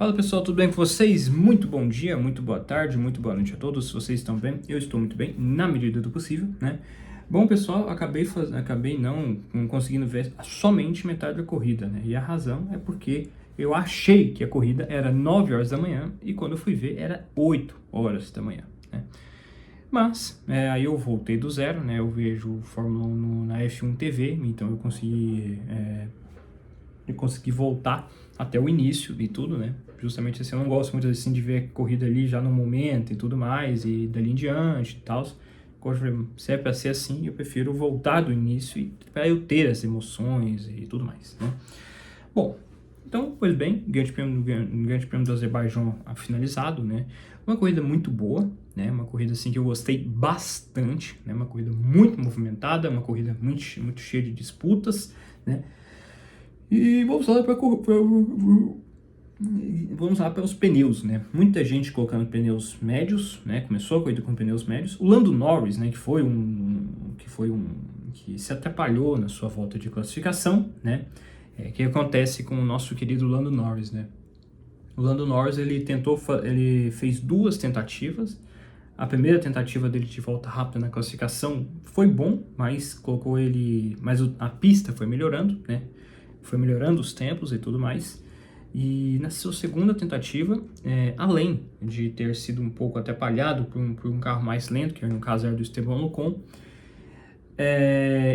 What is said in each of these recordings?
Fala pessoal, tudo bem com vocês? Muito bom dia, muito boa tarde, muito boa noite a todos. Se vocês estão bem, eu estou muito bem, na medida do possível, né? Bom pessoal, acabei não conseguindo ver somente metade da corrida, né? E a razão é porque eu achei que a corrida era 9 horas da manhã e quando eu fui ver era 8 horas da manhã, né? Mas, aí eu voltei do zero, né? Eu vejo Fórmula 1 na F1 TV, então eu consegui voltar até o início e tudo, né? Justamente assim, eu não gosto muito assim de ver a corrida ali já no momento e tudo mais, e dali em diante e tal. Se é pra ser assim, eu prefiro voltar do início para eu ter as emoções e tudo mais, né? Bom, então, pois bem, Grande Prêmio do Azerbaijão finalizado, né? Uma corrida muito boa, né? Uma corrida assim que eu gostei bastante, né? Uma corrida muito movimentada, uma corrida muito cheia de disputas, né? E vamos lá para os pneus, né? Muita gente colocando pneus médios, né? Começou a corrida com pneus médios. O Lando Norris, né? Que se atrapalhou na sua volta de classificação, né? Que acontece com o nosso querido Lando Norris, né? O Lando Norris ele fez duas tentativas. A primeira tentativa dele de volta rápida na classificação foi bom, mas a pista foi melhorando, né? Foi melhorando os tempos e tudo mais. E na sua segunda tentativa, além de ter sido um pouco atrapalhado por um carro mais lento, que no caso era do Esteban Ocon,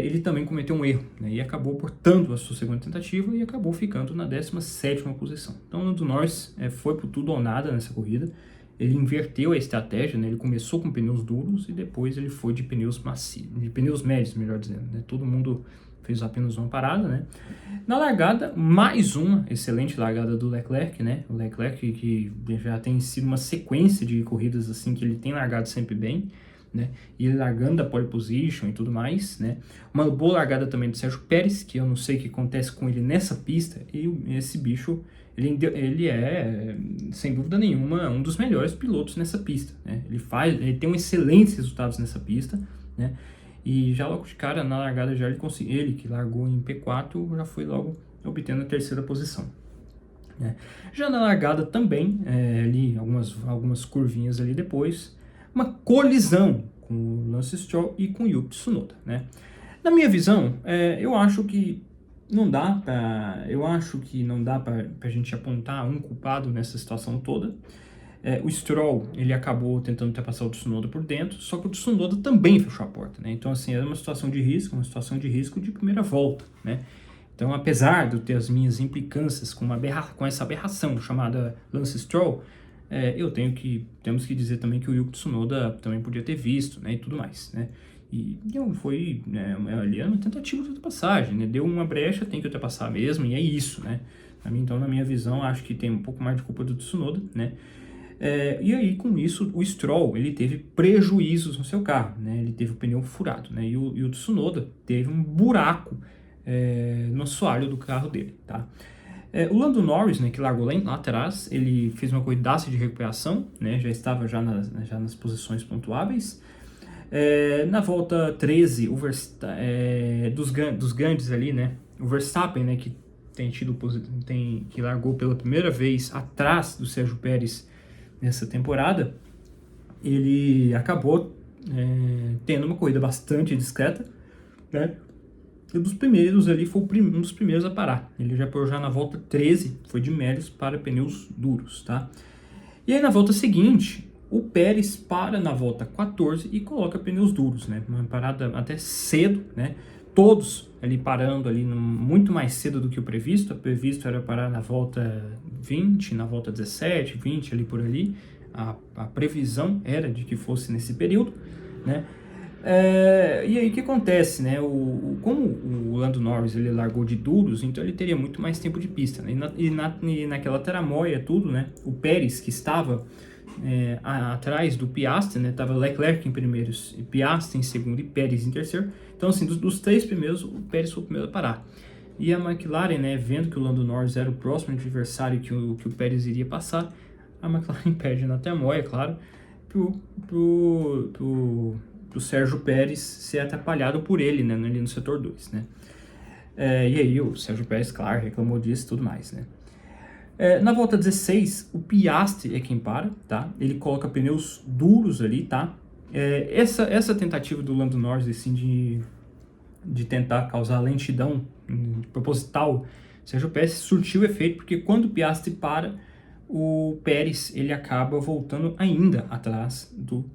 ele também cometeu um erro, né, e acabou portando a sua segunda tentativa e acabou ficando na 17ª posição. Então o Lando Norris foi por tudo ou nada nessa corrida. Ele inverteu a estratégia, né, ele começou com pneus duros e depois ele foi de pneus macios, de pneus médios, melhor dizendo, né. Todo mundo fez apenas uma parada, né. Na largada, mais uma excelente largada do Leclerc, né? O Leclerc que já tem sido uma sequência de corridas assim que ele tem largado sempre bem, né? E ele largando da pole position e tudo mais, né? Uma boa largada também do Sérgio Pérez, que eu não sei o que acontece com ele nessa pista, e esse bicho, ele é, sem dúvida nenhuma, um dos melhores pilotos nessa pista, né? Ele tem excelentes resultados nessa pista, né? E já logo de cara, na largada, ele que largou em P4, já foi logo obtendo a terceira posição, né? Já na largada também, ali algumas curvinhas ali depois, uma colisão com o Lance Stroll e com o Yuki Tsunoda, né? Na minha visão, eu acho que não dá para a gente apontar um culpado nessa situação toda. O Stroll, ele acabou tentando ultrapassar o Tsunoda por dentro, só que o Tsunoda também fechou a porta, né? Então, assim, era uma situação de risco de primeira volta, né? Então, apesar de eu ter as minhas implicâncias com essa aberração chamada Lance Stroll, temos que dizer também que o Yuki Tsunoda também podia ter visto, né, e tudo mais, né? E não foi, né, ali era uma tentativa de ultrapassagem, né? Deu uma brecha, tem que ultrapassar mesmo, e é isso, né? Então, na minha visão, acho que tem um pouco mais de culpa do Tsunoda, né? E aí, com isso, o Stroll, ele teve prejuízos no seu carro, né? Ele teve o pneu furado, né? E o Tsunoda teve um buraco no assoalho do carro dele, tá? O Lando Norris, né, que largou lá atrás, ele fez uma corridaça de recuperação, né? Já estava já nas posições pontuáveis. Na volta 13, dos grandes ali, né? O Verstappen, né, que que largou pela primeira vez atrás do Sérgio Pérez nessa temporada, ele acabou tendo uma corrida bastante discreta, né? E dos primeiros ali foi um dos primeiros a parar. Ele já na volta 13 foi de médios para pneus duros, tá? E aí na volta seguinte, o Pérez para na volta 14 e coloca pneus duros, né? Uma parada até cedo, né? Todos ali parando ali muito mais cedo do que o previsto. O previsto era parar na volta 20, na volta 17, 20 ali por ali. A previsão era de que fosse nesse período, né? E aí o que acontece, né? Como o Lando Norris ele largou de duros, então ele teria muito mais tempo de pista, né? E naquela tramóia tudo, né? O Pérez que estava atrás do Piastri, né? Tava Leclerc em primeiro, Piastri em segundo e Pérez em terceiro. Então, assim, dos três primeiros, o Pérez foi o primeiro a parar. E a McLaren, né? Vendo que o Lando Norris era o próximo adversário que o Pérez iria passar, a McLaren perde na tramóia, claro, pro Sérgio Pérez ser atrapalhado por ele, né, ali no setor 2, né? E aí o Sérgio Pérez, claro, reclamou disso e tudo mais, né? Na volta 16, o Piastri é quem para, tá? Ele coloca pneus duros ali, tá? Essa tentativa do Lando Norris, assim, de tentar causar lentidão proposital, Sérgio Pérez surtiu efeito, porque quando o Piastri para, o Pérez ele acaba voltando ainda atrás do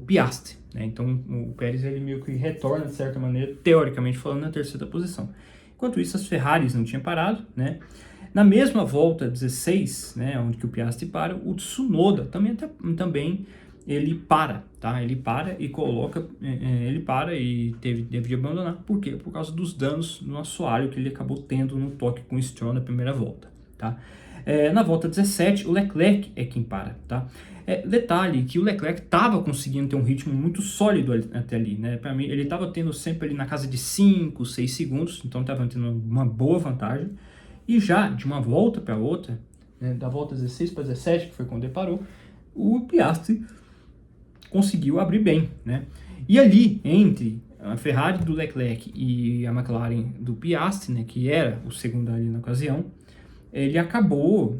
Piastri, né? Então o Pérez ele meio que retorna de certa maneira, teoricamente falando, na terceira posição. Enquanto isso, as Ferraris não tinham parado, né? Na mesma volta 16, né, onde que o Piastri para, o Tsunoda também ele para, tá? Ele para e coloca, ele para e teve de abandonar. Por quê? Por causa dos danos no assoalho que ele acabou tendo no toque com o Stroll na primeira volta, tá? Na volta 17, o Leclerc é quem para, tá? Detalhe que o Leclerc estava conseguindo ter um ritmo muito sólido até ali, né? Para mim, ele estava tendo sempre ali na casa de 5, 6 segundos, então estava tendo uma boa vantagem. E já de uma volta para outra, né, da volta 16 para 17, que foi quando ele parou, o Piastri conseguiu abrir bem, né? E ali, entre a Ferrari do Leclerc e a McLaren do Piastri, né, que era o segundo ali na ocasião, ele acabou,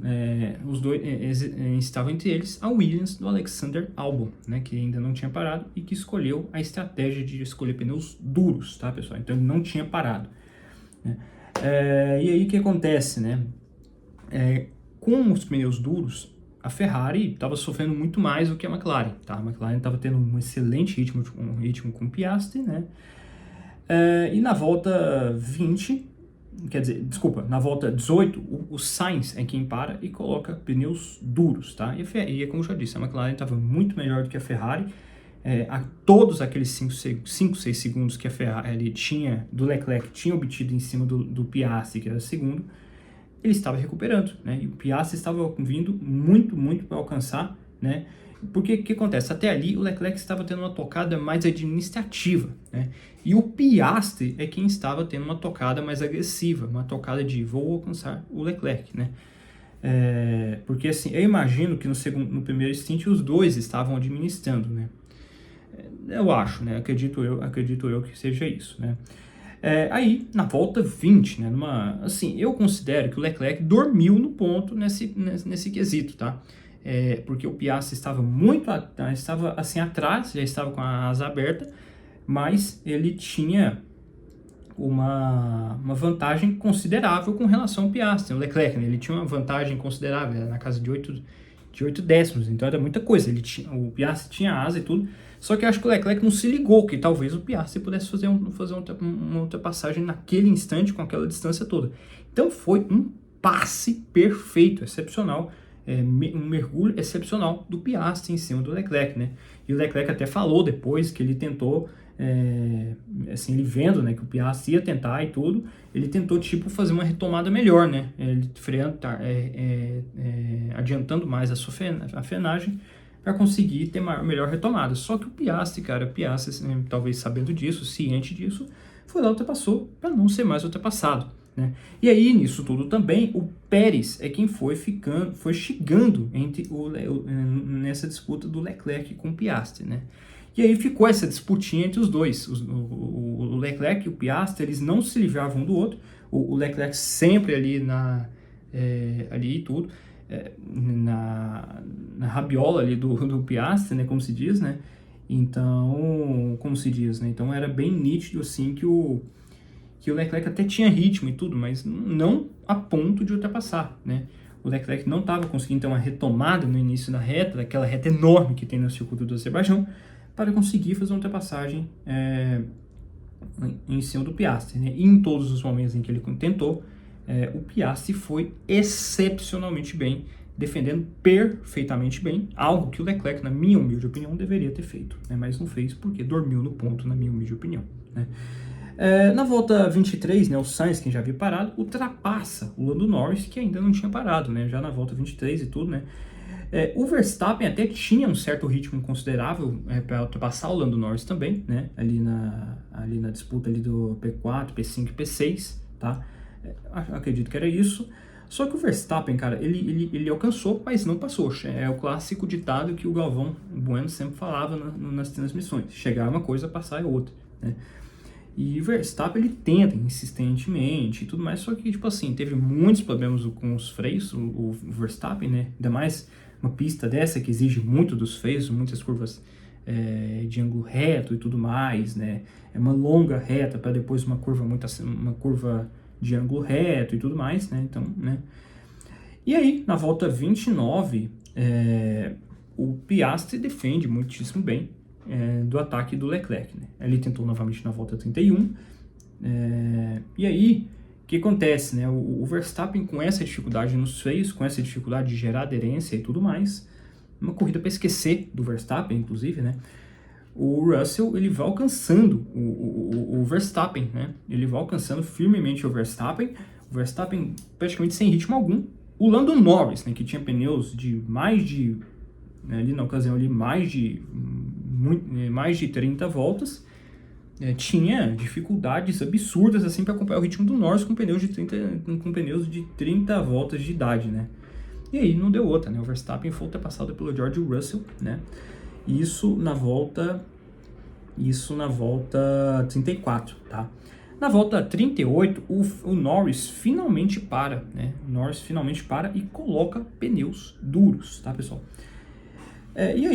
os dois estavam entre eles a Williams do Alexander Albon, né, que ainda não tinha parado e que escolheu a estratégia de escolher pneus duros, tá, pessoal? Então ele não tinha parado, né? E aí o que acontece, né? Com os pneus duros, a Ferrari estava sofrendo muito mais do que a McLaren, tá? A McLaren estava tendo um excelente ritmo com o Piastri, né? E na volta 20, quer dizer, desculpa, na volta 18, o Sainz é quem para e coloca pneus duros, tá? E como eu já disse, a McLaren estava muito melhor do que a Ferrari. Todos aqueles 5, 6 segundos que a Ferrari tinha, do Leclerc, tinha obtido em cima do Piastri, que era segundo, ele estava recuperando, né? E o Piastri estava vindo muito, muito para alcançar, né? Porque o que acontece? Até ali o Leclerc estava tendo uma tocada mais administrativa, né? E o Piastri é quem estava tendo uma tocada mais agressiva, uma tocada de vou alcançar o Leclerc, né? Porque assim, eu imagino que no primeiro stint os dois estavam administrando, né? Eu acho, né? Acredito eu que seja isso, né? Aí, na volta 20, né? Assim, eu considero que o Leclerc dormiu no ponto nesse quesito, tá? Porque o Piastri estava assim atrás, já estava com a asa aberta, mas ele tinha uma vantagem considerável com relação ao Piastri. O Leclerc, né? Ele tinha uma vantagem considerável, era na casa de 8 décimos, então era muita coisa. O Piastri tinha asa e tudo, só que eu acho que o Leclerc não se ligou que talvez o Piastri pudesse fazer uma ultrapassagem naquele instante com aquela distância toda. Então foi um passe perfeito, excepcional, um mergulho excepcional do Piastri em cima do Leclerc, né? E o Leclerc até falou depois que ele tentou, assim, ele vendo, né, que o Piastri ia tentar e tudo, ele tentou, tipo, fazer uma retomada melhor, né? Ele freando, adiantando mais a frenagem para conseguir ter melhor retomada. Só que o Piastri, assim, talvez sabendo disso, ciente disso, foi lá e ultrapassou para não ser mais ultrapassado, né? E aí, nisso tudo também, o Pérez é quem foi chegando nessa disputa do Leclerc com o Piastri, né? E aí ficou essa disputinha entre os dois. O Leclerc e o Piastri, eles não se livravam um do outro. O Leclerc sempre ali ali e tudo, na rabiola ali do Piastri, né, como se diz, né? Então, Então era bem nítido, assim, que o Leclerc até tinha ritmo e tudo, mas não a ponto de ultrapassar, né? O Leclerc não estava conseguindo ter uma retomada no início da reta, daquela reta enorme que tem no circuito do Azerbaijão, para conseguir fazer uma ultrapassagem em cima do Piastri, né? E em todos os momentos em que ele tentou, o Piastri foi excepcionalmente bem, defendendo perfeitamente bem, algo que o Leclerc, na minha humilde opinião, deveria ter feito, né? Mas não fez porque dormiu no ponto, na minha humilde opinião, né? Na volta 23, né, o Sainz, que já havia parado, ultrapassa o Lando Norris, que ainda não tinha parado, né? Já na volta 23 e tudo, né? O Verstappen até tinha um certo ritmo considerável para ultrapassar o Lando Norris também, né? Ali na disputa ali do P4, P5 e P6, tá? Acredito que era isso. Só que o Verstappen, cara, ele alcançou, mas não passou. É o clássico ditado que o Galvão Bueno sempre falava nas transmissões. Chegar uma coisa, passar é outra, né? E Verstappen, ele tenta insistentemente e tudo mais, só que, tipo assim, teve muitos problemas com os freios, o Verstappen, né? Ainda mais uma pista dessa que exige muito dos freios, muitas curvas de ângulo reto e tudo mais, né? É uma longa reta para depois uma curva de ângulo reto e tudo mais, né? Então, né? E aí, na volta 29, o Piastri defende muitíssimo bem do ataque do Leclerc, né? Ele tentou novamente na volta 31. E aí, o que acontece, né? O Verstappen, com essa dificuldade nos freios, com essa dificuldade de gerar aderência e tudo mais, uma corrida para esquecer do Verstappen, inclusive, né? O Russell, ele vai alcançando o Verstappen, né? Ele vai alcançando firmemente o Verstappen praticamente sem ritmo algum. O Lando Norris, né, que tinha pneus de ali na ocasião, ali, mais de 30 voltas, tinha dificuldades absurdas assim para acompanhar o ritmo do Norris com pneus de 30 voltas de idade, né? E aí não deu outra, né? O Verstappen foi ultrapassado pelo George Russell, né? Isso na volta 34, tá? Na volta 38, o Norris finalmente para, né? O Norris finalmente para e coloca pneus duros, tá, pessoal? E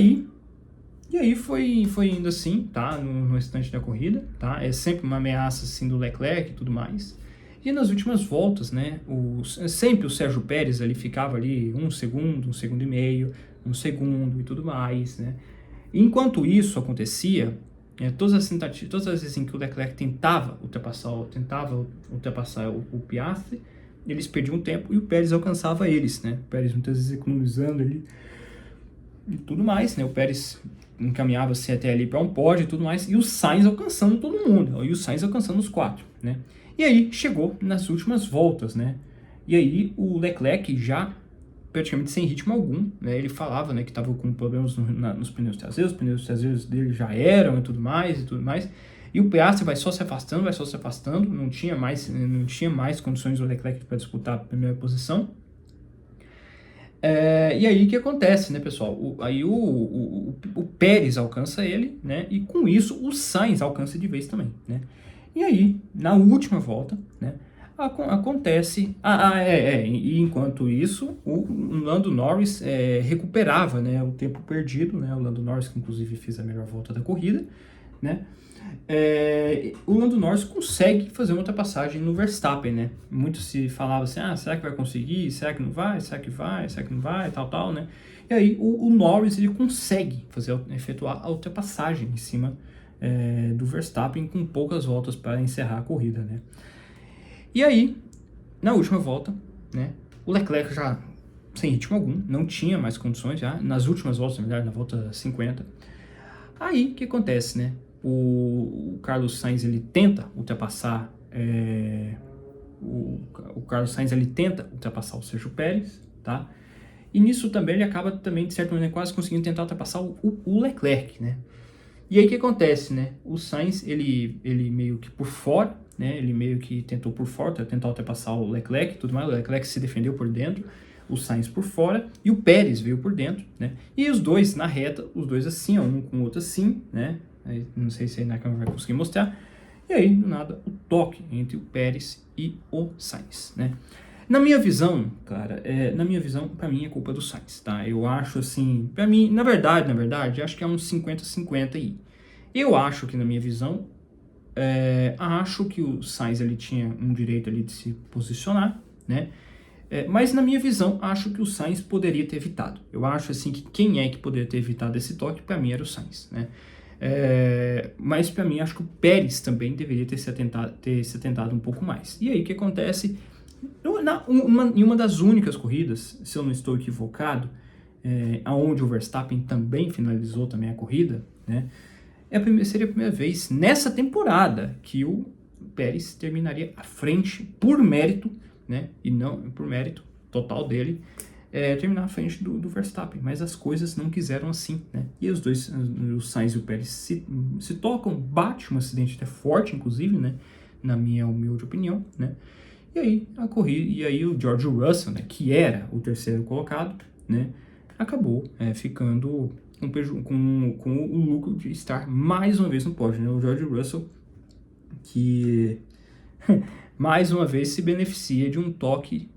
aí foi indo assim, tá? No restante da corrida, tá? É sempre uma ameaça assim do Leclerc e tudo mais. E nas últimas voltas, né? Sempre o Sérgio Pérez ali ficava ali 1 segundo, 1 segundo e meio, 1 segundo e tudo mais, né? Enquanto isso acontecia, todas as vezes em que o Leclerc tentava ultrapassar o Piastri, eles perdiam tempo e o Pérez alcançava eles, né? O Pérez muitas vezes economizando ali e tudo mais, né? O Pérez encaminhava-se até ali para um pódio e tudo mais, e o Sainz alcançando todo mundo, e o Sainz alcançando os 4, né? E aí chegou nas últimas voltas, né? E aí o Leclerc já praticamente sem ritmo algum, né? Ele falava, né, que estava com problemas nos pneus traseiros, os pneus traseiros dele já eram e tudo mais, e o Piastri vai só se afastando, não tinha mais condições do Leclerc para disputar a primeira posição. E aí o que acontece, né, pessoal? O Pérez alcança ele, né? E com isso o Sainz alcança de vez também, né? E aí, na última volta, né? Acontece. E enquanto isso, o Lando Norris recuperava, né, o tempo perdido, né? O Lando Norris, que inclusive fez a melhor volta da corrida, né? O Lando Norris consegue fazer uma ultrapassagem no Verstappen, né? Muito se falava assim, será que vai conseguir? Será que não vai? Será que vai? Será que não vai? Tal, né? E aí o Norris, ele consegue efetuar a ultrapassagem em cima do Verstappen com poucas voltas para encerrar a corrida, né? E aí, na última volta, né, o Leclerc já sem ritmo algum, não tinha mais condições já, nas últimas voltas, na verdade, na volta 50. Aí, o que acontece, né? O Carlos Sainz, ele tenta ultrapassar o Carlos Sainz, ele tenta ultrapassar o Sérgio Pérez, tá? E nisso também ele acaba também, de certa maneira, quase conseguindo tentar ultrapassar o Leclerc, né? E aí o que acontece, né? O Sainz, ele meio que por fora, né? Ele meio que tentou por fora, tentar ultrapassar o Leclerc e tudo mais. O Leclerc se defendeu por dentro, o Sainz por fora e o Pérez veio por dentro, né? E os dois na reta, os dois assim, ó, um com o outro assim, né? Aí, não sei se aí na câmera vai conseguir mostrar. E aí, do nada, o toque entre o Pérez e o Sainz, né? Na minha visão, cara, pra mim é culpa do Sainz, tá? Eu acho assim, pra mim, na verdade, acho que é uns 50-50 aí. Eu acho que, na minha visão, acho que o Sainz, ele tinha um direito ali de se posicionar, né? Mas, na minha visão, acho que o Sainz poderia ter evitado. Eu acho, assim, que quem é que poderia ter evitado esse toque, pra mim, era o Sainz, né? Mas, pra mim, acho que o Pérez também deveria ter se atentado um pouco mais. E aí, o que acontece? Em uma das únicas corridas, se eu não estou equivocado, onde o Verstappen também finalizou também a corrida, né? Seria a primeira vez nessa temporada que o Pérez terminaria à frente por mérito, né? E não por mérito total dele, terminar à frente do Verstappen. Mas as coisas não quiseram assim, né? E os dois, o Sainz e o Pérez, se tocam, bate um acidente até forte, inclusive, né? Na minha humilde opinião, né? E aí a corrida, e aí o George Russell, né, que era o terceiro colocado, né, acabou ficando com o lucro de estar mais uma vez no pódio, né? O George Russell que mais uma vez se beneficia de um toque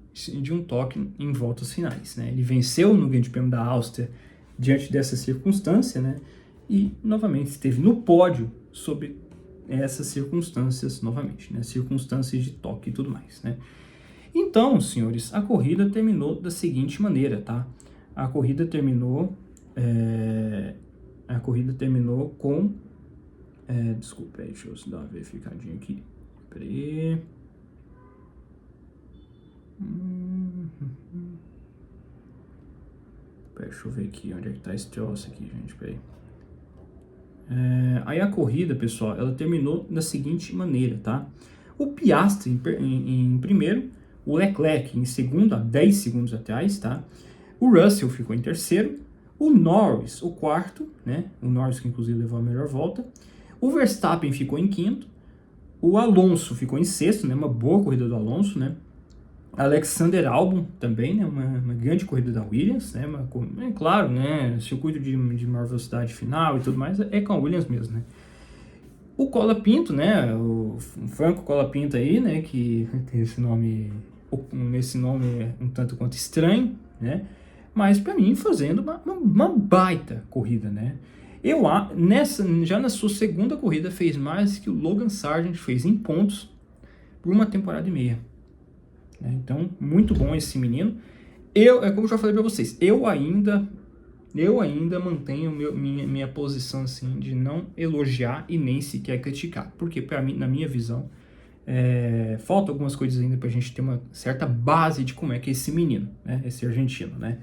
em voltas finais, né? Ele venceu no Grande Prêmio da Áustria diante dessa circunstância, né? E novamente esteve no pódio sob essas circunstâncias novamente, né? Circunstâncias de toque e tudo mais, né? Então, senhores, a corrida terminou da seguinte maneira, tá? A corrida terminou com... desculpa aí, deixa eu dar uma verificadinha aqui. Peraí. Deixa eu ver aqui onde é que tá esse troço aqui, gente. Peraí. Aí a corrida, pessoal, ela terminou da seguinte maneira, tá? O Piastri em primeiro, o Leclerc em segundo, a 10 segundos atrás, tá? O Russell ficou em terceiro, o Norris, o quarto, né? O Norris que inclusive levou a melhor volta. O Verstappen ficou em quinto, o Alonso ficou em sexto, né? Uma boa corrida do Alonso, né? Alexander Albon também, né? Uma grande corrida da Williams, né? Claro, né? Circuito de maior velocidade final e tudo mais é com a Williams mesmo, né? O Colapinto, né? O Franco Colapinto aí, né? Que tem esse nome um tanto quanto estranho, né? Mas para mim fazendo uma baita corrida, né? Já na sua segunda corrida fez mais que o Logan Sargent fez em pontos por uma temporada e meia. Né? Então, muito bom esse menino. Como eu já falei para vocês, eu ainda mantenho minha posição assim de não elogiar e nem sequer criticar, porque para mim, na minha visão, falta algumas coisas ainda para a gente ter uma certa base de como é que é esse menino, né? Esse argentino, né?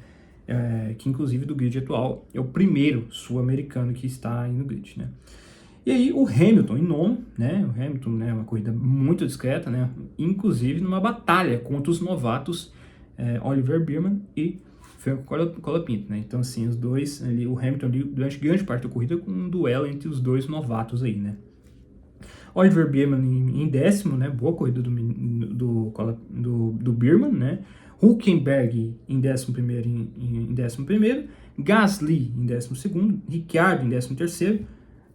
Que inclusive do grid atual é o primeiro sul-americano que está aí no grid, né? E aí o Hamilton em nono, né? O Hamilton, né? Uma corrida muito discreta, né? Inclusive numa batalha contra os novatos Oliver Biermann e Franco Colapinto, né? Então assim, os dois ali, o Hamilton ali, durante grande parte da corrida com um duelo entre os dois novatos aí, né? Oliver Biermann em décimo, né? Boa corrida do Biermann, né? Hülkenberg em 11º em 11º, Gasly em 12º, Ricciardo em 13º,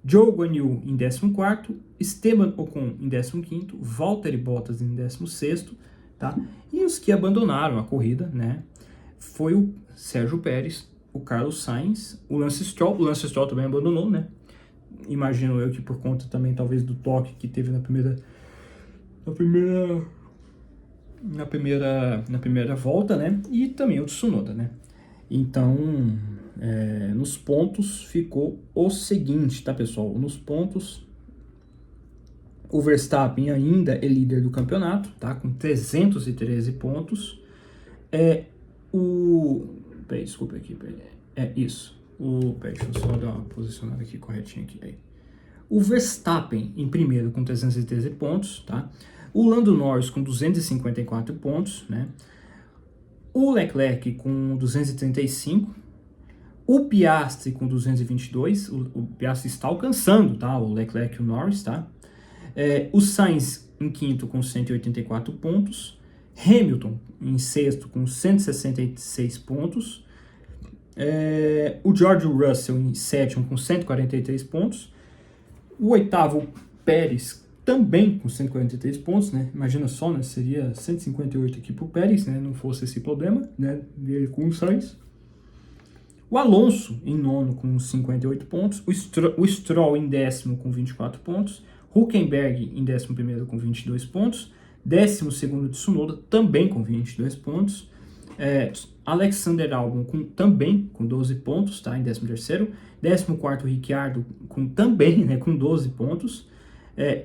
Zhou Guanyu em 14º, Esteban Ocon em 15º, Valtteri Bottas em 16º, tá? E os que abandonaram a corrida, né? Foi o Sérgio Pérez, o Carlos Sainz, o Lance Stroll. O Lance Stroll também abandonou, né? Imagino eu que por conta também talvez do toque que teve na primeira volta, né? E também o Tsunoda, né? Então, nos pontos ficou o seguinte, tá, pessoal? Nos pontos, o Verstappen ainda é líder do campeonato, tá? Com 313 pontos. Peraí, desculpa aqui, isso. Deixa eu só dar uma posicionada aqui corretinha aqui. Aí. O Verstappen em primeiro com 313 pontos, tá? O Lando Norris com 254 pontos, né? O Leclerc com 235, o Piastri com 222, o Piastri está alcançando, tá? O Leclerc e o Norris, tá? O Sainz em quinto com 184 pontos, Hamilton em sexto com 166 pontos, o George Russell em sétimo com 143 pontos, o oitavo Pérez também com 143 pontos, né? Imagina só, né? Seria 158 aqui pro Pérez, né? Não fosse esse problema, né? Dele com o Sainz. O Alonso em nono com 58 pontos, o Stroll em décimo com 24 pontos, Hülkenberg em 11º com 22 pontos, 12º Tsunoda também com 22 pontos, Alexander Albon também com 12 pontos, tá? Em 13º, 14º Ricciardo também, né? Com 12 pontos,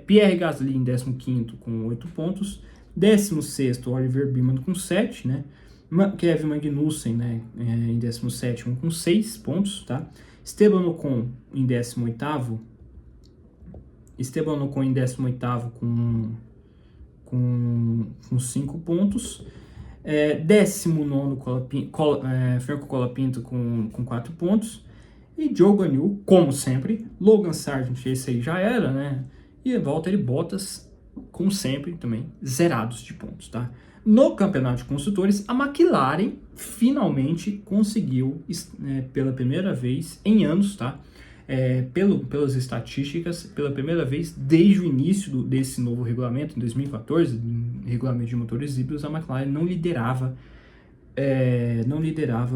Pierre Gasly em 15º com 8 pontos, 16º Oliver Biermann com 7, né? Kevin Magnussen, né, em 17º com 6 pontos, tá? Esteban Ocon em 18º com 5 pontos, 19º Franco Colapinto com 4 pontos, e Zhou Guanyu, como sempre, Logan Sargent, esse aí já era, né? E Valtteri Bottas, como sempre, também zerados de pontos, tá? No Campeonato de Construtores, a McLaren finalmente conseguiu, pela primeira vez em anos, tá? pelas estatísticas, pela primeira vez desde o início desse novo regulamento, em 2014, regulamento de motores híbridos, a McLaren não liderava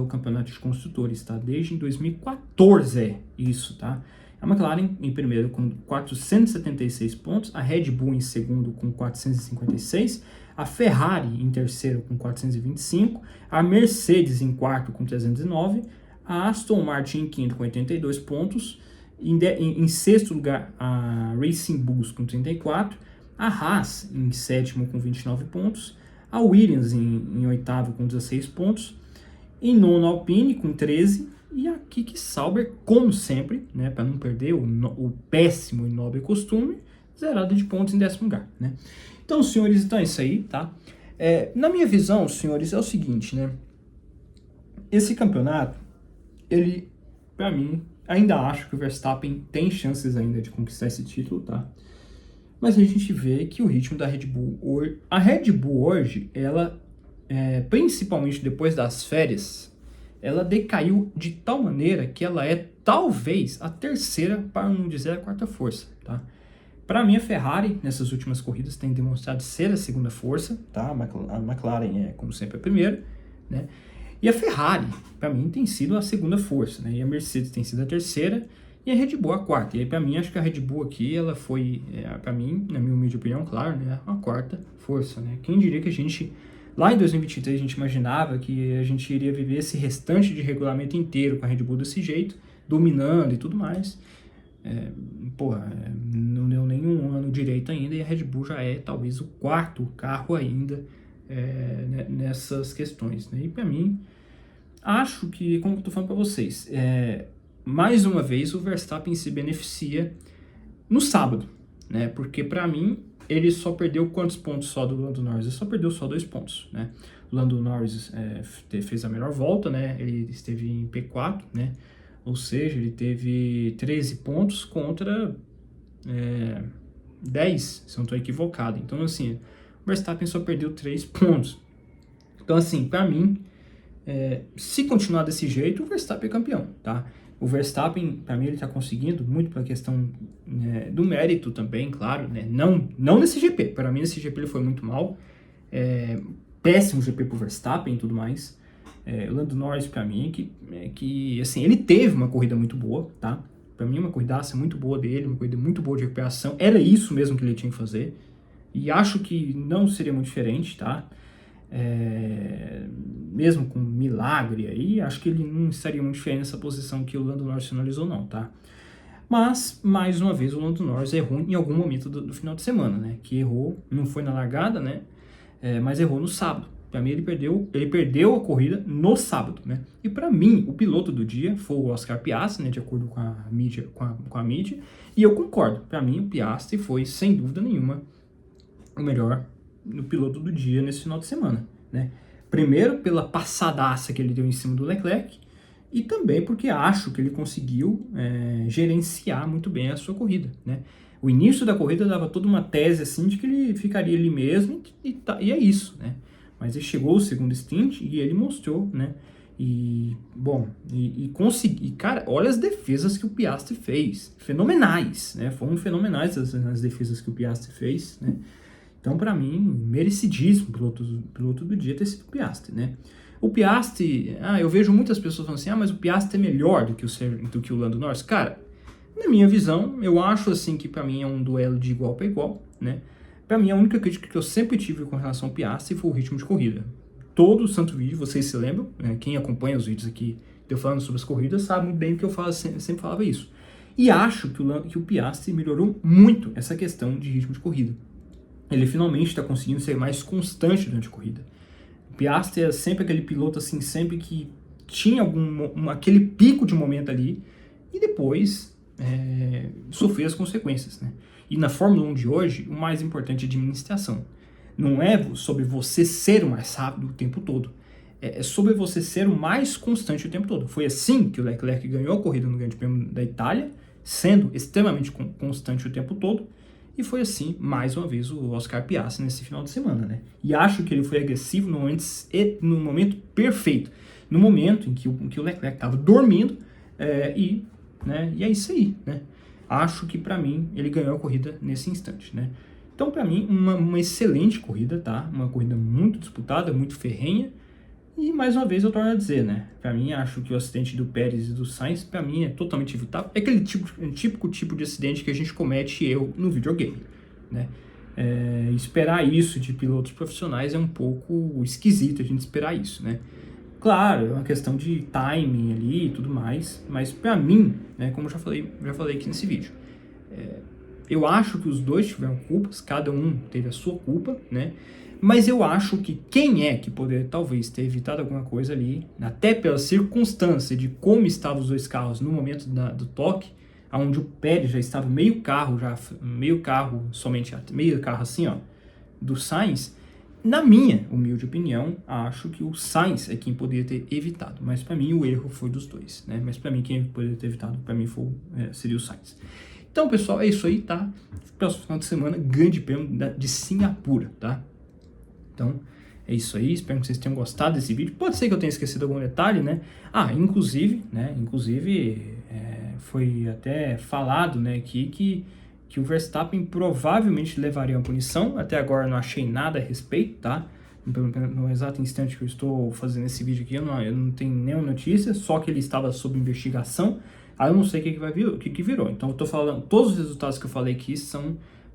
o campeonato de construtores, tá? Desde 2014 isso, tá? A McLaren em primeiro com 476 pontos, a Red Bull em segundo com 456, a Ferrari em terceiro com 425, a Mercedes em quarto com 309, a Aston Martin em quinto com 82 pontos, em sexto lugar a Racing Bulls com 34, a Haas em sétimo com 29 pontos, a Williams em oitavo com 16 pontos, em nono a Alpine com 13 e a Keke Sauber, como sempre, né, para não perder o péssimo e nobre costume, zerada de pontos em décimo lugar, né? Então, senhores, então é isso aí, tá? Na minha visão, senhores, é o seguinte, né? Esse campeonato, ele, para mim, ainda acho que o Verstappen tem chances ainda de conquistar esse título, tá? Mas a gente vê que o ritmo da Red Bull hoje... A Red Bull hoje, ela, principalmente depois das férias, ela decaiu de tal maneira que ela é talvez a terceira, para não dizer a quarta força, tá? Para mim, a Ferrari, nessas últimas corridas, tem demonstrado ser a segunda força, tá? A McLaren é, como sempre, a primeira, né? E a Ferrari, para mim, tem sido a segunda força, né? E a Mercedes tem sido a terceira e a Red Bull a quarta. E aí, para mim, acho que a Red Bull aqui, ela foi, para mim, na minha humilde opinião, claro, né? A quarta força, né? Quem diria que a gente... Lá em 2023 a gente imaginava que a gente iria viver esse restante de regulamento inteiro com a Red Bull desse jeito, dominando e tudo mais. Não deu nenhum ano direito ainda e a Red Bull já é talvez o quarto carro ainda nessas questões, né? E para mim, acho que, como eu estou falando para vocês, mais uma vez o Verstappen se beneficia no sábado, né? Porque para mim ele só perdeu quantos pontos só do Lando Norris? Ele só perdeu só 2 pontos, né? O Lando Norris fez a melhor volta, né? Ele esteve em P4, né? Ou seja, ele teve 13 pontos contra 10, se eu não estou equivocado. Então, assim, o Verstappen só perdeu 3 pontos. Então, assim, para mim, se continuar desse jeito, o Verstappen é campeão, tá? O Verstappen, para mim, ele está conseguindo muito pela questão do mérito também, claro, né? Não nesse GP. Para mim, nesse GP ele foi muito mal. Péssimo GP pro Verstappen e tudo mais. O Lando Norris, para mim, que assim, ele teve uma corrida muito boa, tá? Para mim, uma corridaça muito boa dele, uma corrida muito boa de recuperação. Era isso mesmo que ele tinha que fazer. E acho que não seria muito diferente, tá? Mesmo com milagre aí, acho que ele não estaria muito diferente nessa posição que o Lando Norris finalizou, não, tá? Mas, mais uma vez, o Lando Norris errou em algum momento do final de semana, né? Que errou, não foi na largada, né? Mas errou no sábado. Para mim, ele perdeu a corrida no sábado, né? E para mim, o piloto do dia foi o Oscar Piastri, né? De acordo com a mídia, com a mídia. E eu concordo. Para mim, o Piastri foi, sem dúvida nenhuma, o melhor no piloto do dia nesse final de semana, né? Primeiro, pela passadaça que ele deu em cima do Leclerc, e também porque acho que ele conseguiu gerenciar muito bem a sua corrida, né? O início da corrida dava toda uma tese assim de que ele ficaria ali mesmo e é isso, né? Mas ele chegou o segundo stint e ele mostrou, né? E, bom, consegui, cara, olha as defesas que o Piastri fez, fenomenais, né? Foram fenomenais as defesas que o Piastri fez, né? Então, para mim, merecidíssimo piloto do dia ter sido o Piastri, né? O Piastri, eu vejo muitas pessoas falando assim, mas o Piastri é melhor do que o Lando Norris. Cara, na minha visão, eu acho assim que para mim é um duelo de igual para igual, né? Para mim, a única crítica que eu sempre tive com relação ao Piastri foi o ritmo de corrida. Todo santo vídeo, vocês se lembram, né? Quem acompanha os vídeos aqui, eu falando sobre as corridas, sabe muito bem que eu sempre falava isso. E acho que o Piastri melhorou muito essa questão de ritmo de corrida. Ele finalmente está conseguindo ser mais constante durante a corrida. O Piastri é sempre aquele piloto assim, sempre que tinha aquele pico de momento ali e depois sofria as consequências, né? E na Fórmula 1 de hoje, o mais importante é a administração. Não é sobre você ser o mais rápido o tempo todo. É sobre você ser o mais constante o tempo todo. Foi assim que o Leclerc ganhou a corrida no Grande Prêmio da Itália, sendo extremamente constante o tempo todo. E foi assim, mais uma vez, o Oscar Piastri nesse final de semana, né? E acho que ele foi agressivo no momento perfeito. No momento em que o Leclerc estava dormindo e né? E é isso aí, né? Acho que para mim ele ganhou a corrida nesse instante, né? Então, para mim, uma excelente corrida, tá? Uma corrida muito disputada, muito ferrenha. E, mais uma vez, eu torno a dizer, né? Para mim, acho que o acidente do Pérez e do Sainz, para mim, é totalmente evitável. É aquele típico tipo de acidente que a gente comete erro no videogame, né? Esperar isso de pilotos profissionais é um pouco esquisito a gente esperar isso, né? Claro, é uma questão de timing ali e tudo mais, mas para mim, né, como eu já falei aqui nesse vídeo, eu acho que os dois tiveram culpas, cada um teve a sua culpa, né? Mas eu acho que quem é que poderia talvez ter evitado alguma coisa ali, até pela circunstância de como estavam os dois carros no momento do toque, onde o Pérez já estava meio carro somente meio carro assim, ó, do Sainz. Na minha humilde opinião, acho que o Sainz é quem poderia ter evitado, mas para mim o erro foi dos dois, né? Mas para mim quem poderia ter evitado, para mim seria o Sainz. Então, pessoal, é isso aí, tá? Próximo final de semana, grande prêmio de Singapura, tá? Então, é isso aí, espero que vocês tenham gostado desse vídeo. Pode ser que eu tenha esquecido algum detalhe, né? Inclusive, foi até falado, né, aqui que o Verstappen provavelmente levaria uma punição. Até agora não achei nada a respeito, tá? No exato instante que eu estou fazendo esse vídeo aqui, eu não tenho nenhuma notícia, só que ele estava sob investigação. Aí eu não sei o que virou. Então eu tô falando, todos os resultados que eu falei aqui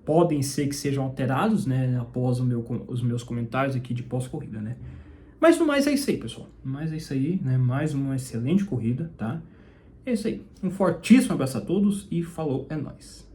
podem ser que sejam alterados, né, após os meus comentários aqui de pós-corrida, né? Mas no mais é isso aí, pessoal. No mais é isso aí, né? Mais uma excelente corrida, tá? É isso aí. Um fortíssimo abraço a todos e falou, é nóis.